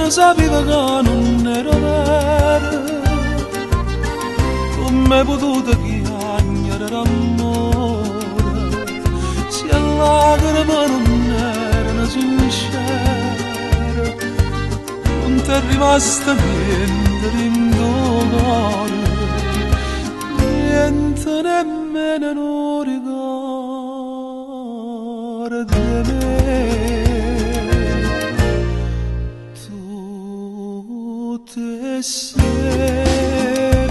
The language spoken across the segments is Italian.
sapeva che non era vero, come potuto chiagnare l'amore, se le lacrime non erano sincere, non ti è rimasta niente in tuo cuore, niente nemmeno un ricordo di me. Tutte sere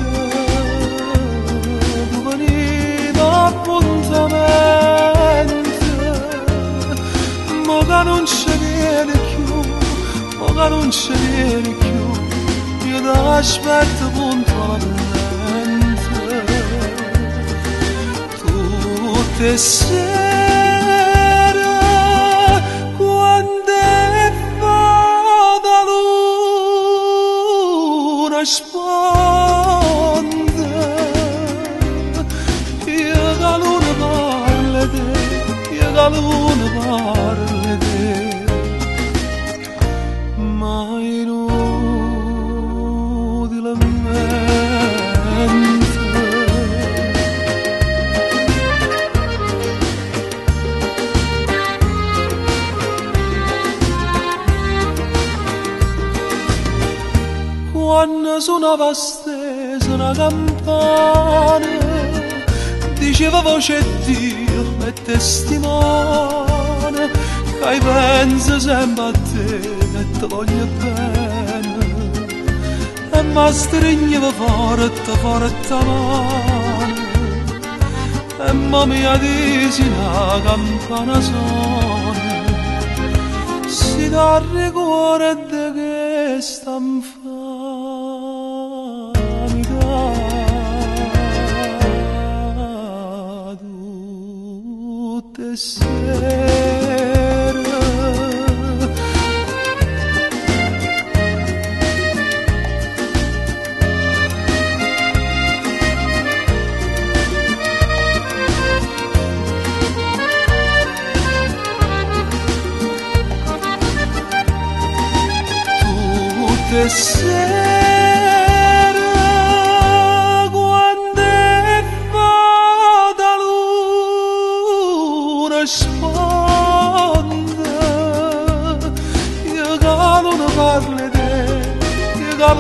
tu venivi appuntamento, ma che non ci vieni più, ma che non ci vieni più, io ti aspetto puntualmente. Tutte sere quando è fatta luna sponde, io che luna parla te, io che luna parla te, ma inutilmente. Quando suonava stesa una campana, diceva voce Dio e testimone, che pensa sempre a te e ti voglio bene, e mi stringeva forte, forte la mano, e mi dice una campana suona, si dà ricordo che stan fa. Tutte sere tutte sere sponde, io che non parli te, io che